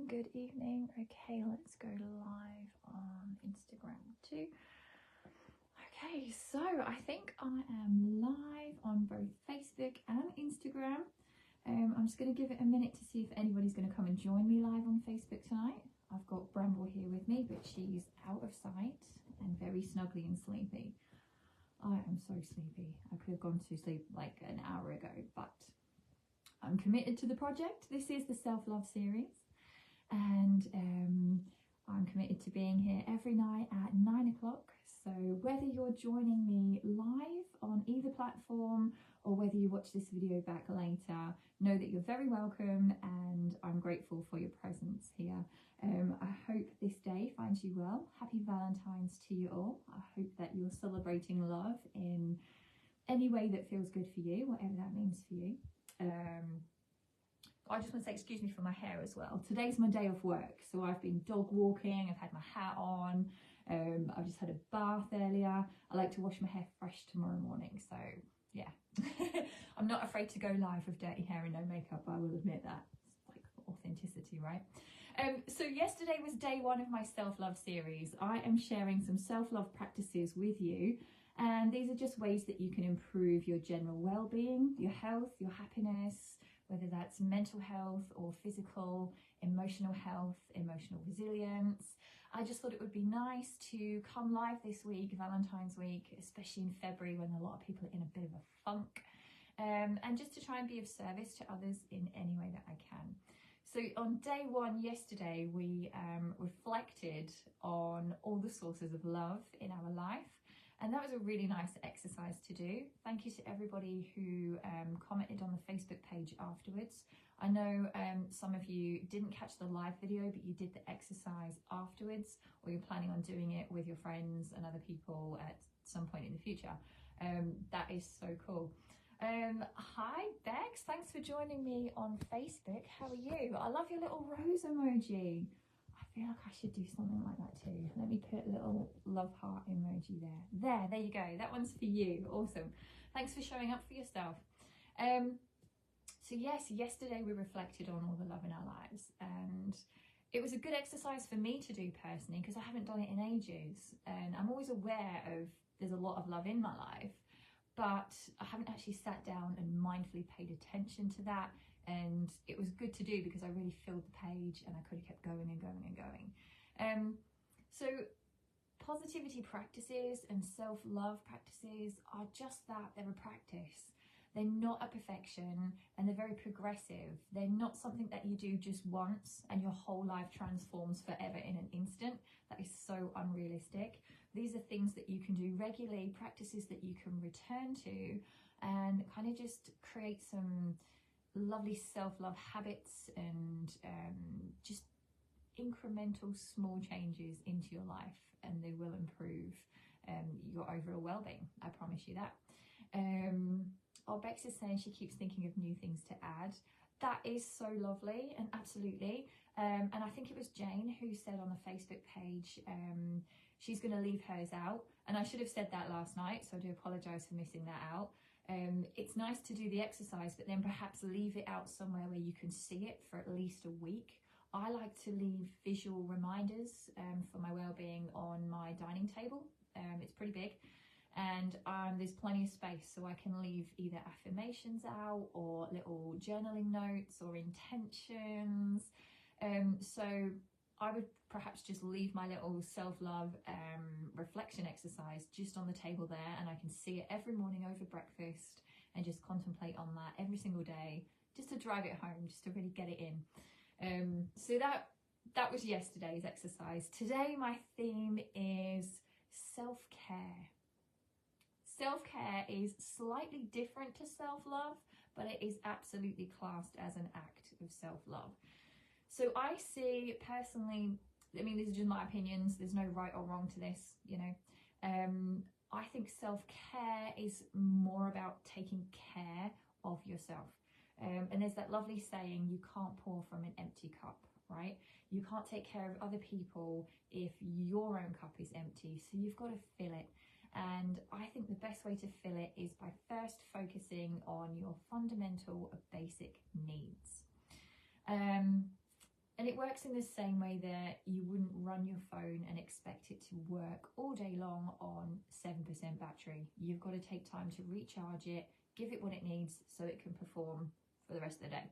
good evening. Okay, let's go live on Instagram too. Okay, so I think I am live on both Facebook and Instagram. I'm just going to give it a minute to see if anybody's going to come and join me live on Facebook tonight. I've got Bramble here with me, but she's out of sight and very snuggly and sleepy. I am so sleepy. I could have gone to sleep like an hour ago, but I'm committed to the project. This is the self-love series, and I'm committed to being here every night at 9 o'clock. So whether you're joining me live on either platform or whether you watch this video back later, know that you're very welcome, and I'm grateful for your presence here. I hope this day finds you well. Happy Valentine's to you all. I hope that you're celebrating love in any way that feels good for you, whatever that means for you. I just want to say excuse me for my hair as well. Today's my day of work, so I've been dog walking, I've had my hat on, I've just had a bath earlier. I like to wash my hair fresh tomorrow morning, so yeah. I'm not afraid to go live with dirty hair and no makeup, I will admit that. It's like authenticity, right? So yesterday was day one of my self-love series. I am sharing some self-love practices with you, and these are just ways that you can improve your general well-being, your health, your happiness, whether that's mental health or physical, emotional health, emotional resilience. I just thought it would be nice to come live this week, Valentine's week, especially in February when a lot of people are in a bit of a funk, and just to try and be of service to others in any way that I can. So on day one yesterday, we reflected on all the sources of love in our life. And that was a really nice exercise to do. Thank you to everybody who commented on the Facebook page afterwards. I know some of you didn't catch the live video, but you did the exercise afterwards, or you're planning on doing it with your friends and other people at some point in the future. That is so cool. Hi Bex, thanks for joining me on Facebook. How are you? I love your little rose emoji. I feel like I should do something like that too. Let me put a little love heart emoji there. There you go. That one's for you. Awesome. Thanks for showing up for yourself. So yes, yesterday we reflected on all the love in our lives, and it was a good exercise for me to do personally because I haven't done it in ages, and I'm always aware of there's a lot of love in my life, but I haven't actually sat down and mindfully paid attention to that. And it was good to do because I really filled the page and I could have kept going and going and going. So positivity practices and self-love practices are just that. They're a practice. They're not a perfection, and they're very progressive. They're not something that you do just once and your whole life transforms forever in an instant. That is so unrealistic. These are things that you can do regularly, practices that you can return to, and kind of just create some lovely self-love habits and just incremental small changes into your life, and they will improve your overall well-being. I promise you that. Bex is saying she keeps thinking of new things to add. That is so lovely, and absolutely. And I think it was Jane who said on the Facebook page she's going to leave hers out, and I should have said that last night, so I do apologise for missing that out. It's nice to do the exercise, but then perhaps leave it out somewhere where you can see it for at least a week. I like to leave visual reminders for my well-being on my dining table. It's pretty big, and there's plenty of space, so I can leave either affirmations out or little journaling notes or intentions. So I would perhaps just leave my little self-love reflection exercise just on the table there, and I can see it every morning over breakfast and just contemplate on that every single day, just to drive it home, just to really get it in. So that was yesterday's exercise. Today my theme is self-care. Self-care is slightly different to self-love, but it is absolutely classed as an act of self-love. So I see personally, I mean, these are just my opinions, there's no right or wrong to this, you know. I think self-care is more about taking care of yourself. And there's that lovely saying, you can't pour from an empty cup, right? You can't take care of other people if your own cup is empty, so you've got to fill it. And I think the best way to fill it is by first focusing on your fundamental basic needs. And it works in the same way that you wouldn't run your phone and expect it to work all day long on 7% battery. You've got to take time to recharge it, give it what it needs so it can perform for the rest of the day.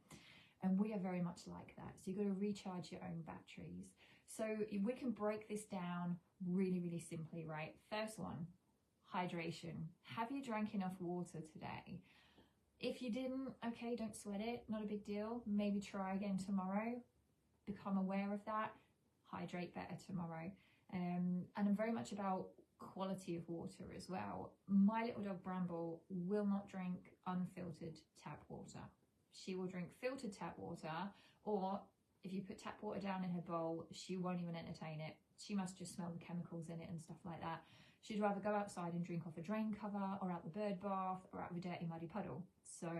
And we are very much like that. So you've got to recharge your own batteries. So we can break this down really, really simply, right? First one, hydration. Have you drank enough water today? If you didn't, okay, don't sweat it, not a big deal. Maybe try again tomorrow. Become aware of that. Hydrate better tomorrow. And I'm very much about quality of water as well. My little dog Bramble will not drink unfiltered tap water. She will drink filtered tap water, or if you put tap water down in her bowl, she won't even entertain it. She must just smell the chemicals in it and stuff like that. She'd rather go outside and drink off a drain cover, or out the bird bath, or out of a dirty muddy puddle. So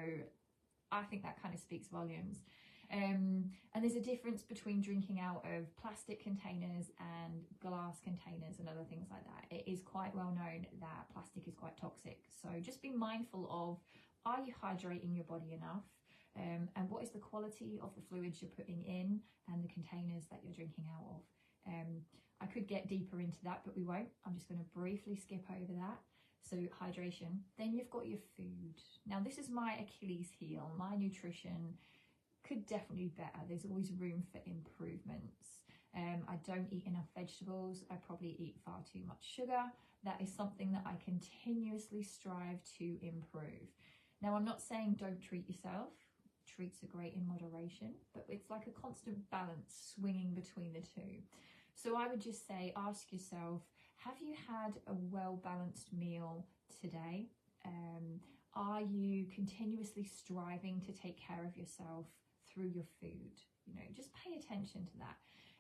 I think that kind of speaks volumes. And there's a difference between drinking out of plastic containers and glass containers and other things like that. It is quite well known that plastic is quite toxic. So just be mindful of, are you hydrating your body enough? And what is the quality of the fluids you're putting in and the containers that you're drinking out of? I could get deeper into that, but we won't. I'm just going to briefly skip over that. So hydration. Then you've got your food. Now this is my Achilles heel. My nutrition could definitely be better. There's always room for improvements. I don't eat enough vegetables. I probably eat far too much sugar. That is something that I continuously strive to improve. Now I'm not saying don't treat yourself. Treats are great in moderation, but it's like a constant balance swinging between the two. So I would just say, ask yourself, have you had a well-balanced meal today? Are you continuously striving to take care of yourself through your food? You know, just pay attention to that.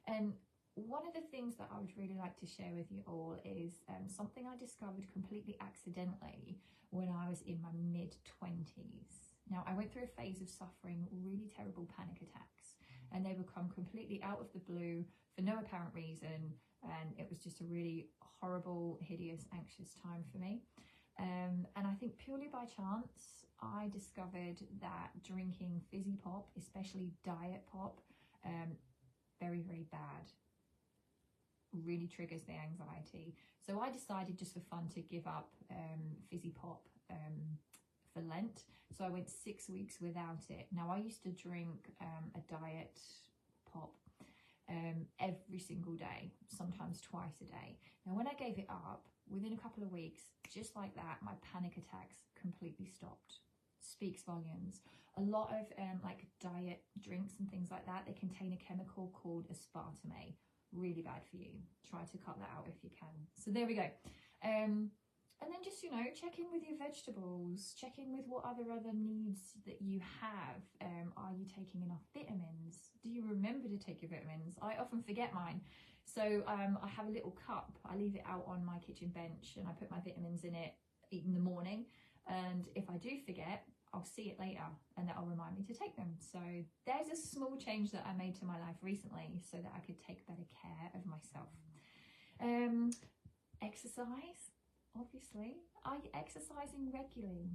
And one of the things that I would really like to share with you all is something I discovered completely accidentally when I was in my mid-20s. Now, I went through a phase of suffering really terrible panic attacks, and they would come completely out of the blue for no apparent reason, and it was just a really horrible, hideous, anxious time for me. And I think purely by chance, I discovered that drinking fizzy pop, especially diet pop, very, very bad. Really triggers the anxiety. So I decided just for fun to give up fizzy pop for Lent. So I went 6 weeks without it. Now I used to drink a diet pop every single day, sometimes twice a day. Now when I gave it up, within a couple of weeks, just like that, my panic attacks completely stopped. Speaks volumes. A lot of like diet drinks and things like that, they contain a chemical called aspartame. Really bad for you. Try to cut that out if you can. So there we go. And then just, you know, check in with your vegetables, check in with what other needs that you have. Are you taking enough vitamins? Do you remember to take your vitamins? I often forget mine. So I have a little cup. I leave it out on my kitchen bench and I put my vitamins in it in the morning. And if I do forget, I'll see it later and that'll remind me to take them. So there's a small change that I made to my life recently so that I could take better care of myself. Exercise, obviously. Are you exercising regularly?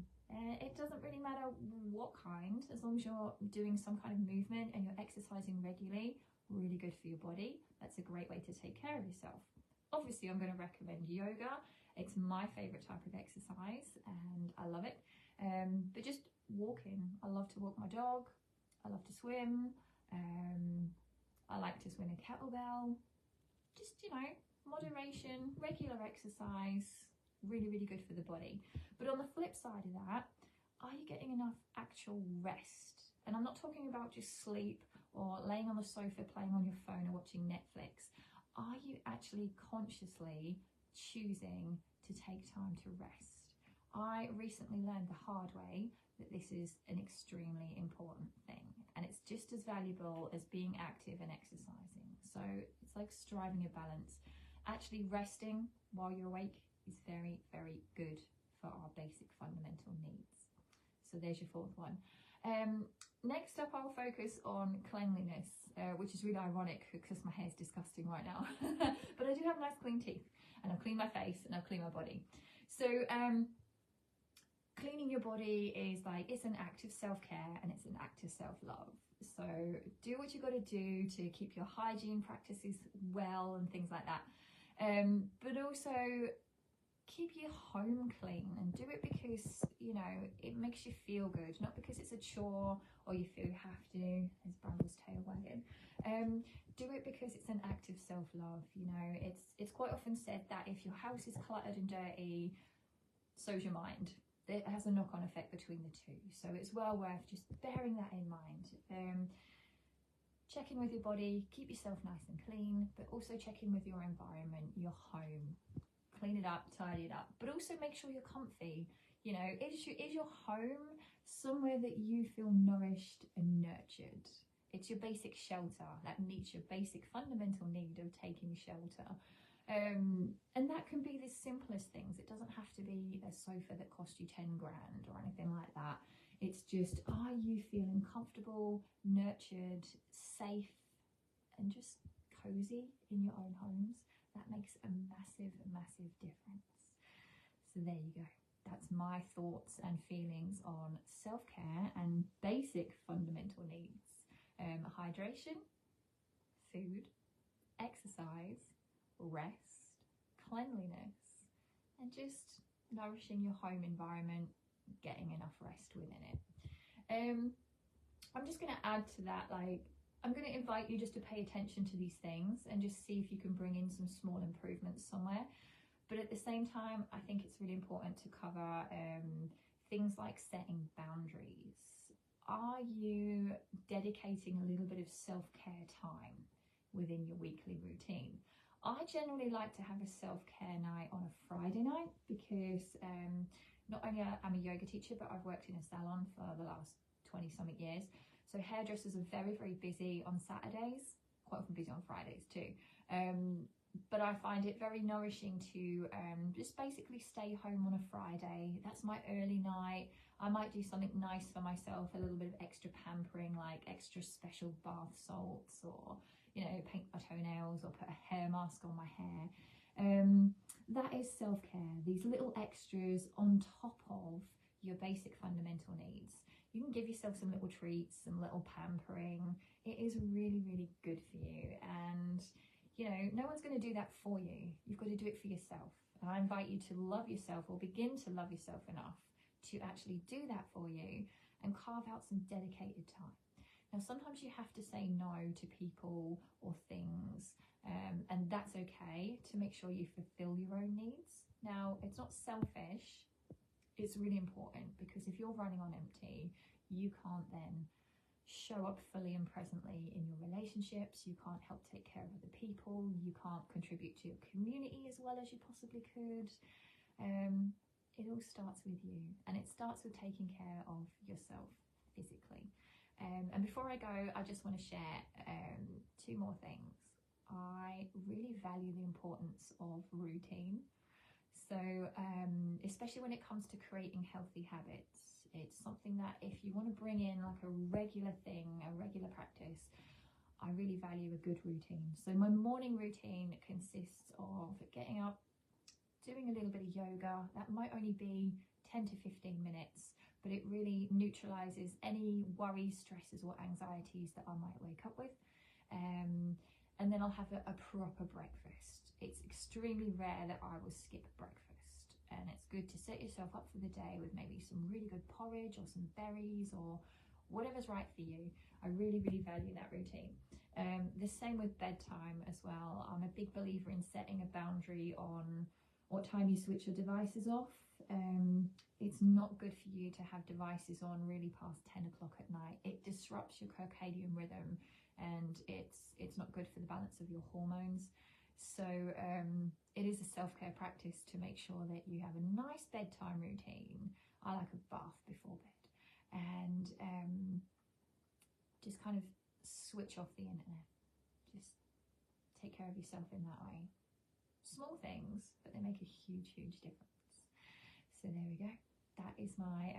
It doesn't really matter what kind, as long as you're doing some kind of movement and you're exercising regularly. Really good for your body. That's a great way to take care of yourself. Obviously, I'm going to recommend yoga. It's my favorite type of exercise and I love it. But just walking. I love to walk my dog. I love to swim. I like to swing a kettlebell. Just, you know, moderation, regular exercise, really, really good for the body. But on the flip side of that, are you getting enough actual rest? And I'm not talking about just sleep or laying on the sofa playing on your phone or watching Netflix. Are you actually consciously choosing to take time to rest? I recently learned the hard way that this is an extremely important thing, and it's just as valuable as being active and exercising. So it's like striving a balance. Actually resting while you're awake is very, very good for our basic fundamental needs. So there's your fourth one. Next up, I'll focus on cleanliness, which is really ironic because my hair's disgusting right now. But I do have nice clean teeth, and I've cleaned my face and I've cleaned my body. So cleaning your body is like, it's an act of self-care and it's an act of self-love. So So do what you got to do to keep your hygiene practices well and things like that. But also keep your home clean, and do it because, you know, it makes you feel good, not because it's a chore or you feel you have to, as Bramble's tail wagging. Do it because it's an act of self-love. You know, it's quite often said that if your house is cluttered and dirty, so's your mind. It has a knock-on effect between the two, so it's well worth just bearing that in mind. Check in with your body, keep yourself nice and clean, but also check in with your environment, your home. Clean it up, tidy it up, but also make sure you're comfy. You know, is your home somewhere that you feel nourished and nurtured? It's your basic shelter that meets your basic fundamental need of taking shelter. And that can be the simplest things. It doesn't have to be a sofa that cost you 10 grand or anything like that. It's just, are you feeling comfortable, nurtured, safe, and just cozy in your own homes? That makes a massive, massive difference. So there you go. That's my thoughts and feelings on self-care and basic fundamental needs. Hydration, food, exercise, rest, cleanliness, and just nourishing your home environment, getting enough rest within it. I'm just going to add to that, like, I'm going to invite you just to pay attention to these things and just see if you can bring in some small improvements somewhere. But at the same time, I think it's really important to cover things like setting boundaries. Are you dedicating a little bit of self-care time within your weekly routine? I generally like to have a self-care night on a Friday night because not only am I a yoga teacher, but I've worked in a salon for the last 20-something years. So hairdressers are very, very busy on Saturdays, quite often busy on Fridays too. But I find it very nourishing to just basically stay home on a Friday. That's my early night. I might do something nice for myself, a little bit of extra pampering, like extra special bath salts, or, you know, paint my toenails or put a hair mask on my hair. That is self-care, these little extras on top of your basic fundamental needs. You can give yourself some little treats, some little pampering. It is really, really good for you. And, you know, no one's going to do that for you. You've got to do it for yourself. And I invite you to love yourself, or begin to love yourself enough to actually do that for you and carve out some dedicated time. Now, sometimes you have to say no to people or things, and that's okay, to make sure you fulfill your own needs. Now, it's not selfish. It's really important, because if you're running on empty, you can't then show up fully and presently in your relationships. You can't help take care of other people. You can't contribute to your community as well as you possibly could. It all starts with you, and it starts with taking care of yourself physically. And before I go, I just want to share 2 more things. I really value the importance of routine. So especially when it comes to creating healthy habits, it's something that if you want to bring in like a regular thing, a regular practice, I really value a good routine. So my morning routine consists of getting up, doing a little bit of yoga. That might only be 10 to 15 minutes, but it really neutralizes any worries, stresses or anxieties that I might wake up with. And then I'll have a proper breakfast. It's extremely rare that I will skip breakfast, and it's good to set yourself up for the day with maybe some really good porridge or some berries or whatever's right for you. I really, really value that routine. The same with bedtime as well. I'm a big believer in setting a boundary on what time you switch your devices off. It's not good for you to have devices on really past 10 o'clock at night. It disrupts your circadian rhythm, and it's not good for the balance of your hormones. So it is a self-care practice to make sure that you have a nice bedtime routine. I like a bath before bed, and just kind of switch off the internet. Just take care of yourself in that way. Small things, but they make a huge, huge difference. So there we go. That is my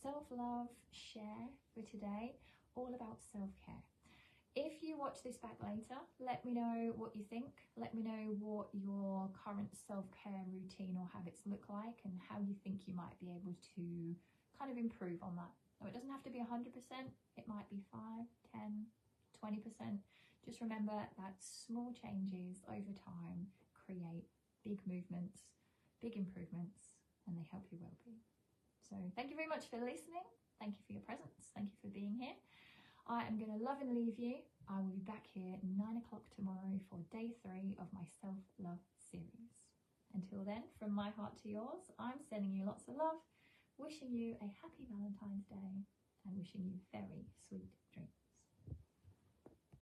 self-love share for today, all about self-care. If you watch this back later, let me know what you think. Let me know what your current self-care routine or habits look like, and how you think you might be able to kind of improve on that. Now, it doesn't have to be 100%. It might be 5, 10, 20%. Just remember that small changes over time create big movements, big improvements, and they help your well-being. So thank you very much for listening. Thank you for your presence. Thank you for being here. I am going to love and leave you. I will be back here at 9 o'clock tomorrow for day 3 of my self-love series. Until then, from my heart to yours, I'm sending you lots of love, wishing you a happy Valentine's Day, and wishing you very sweet dreams.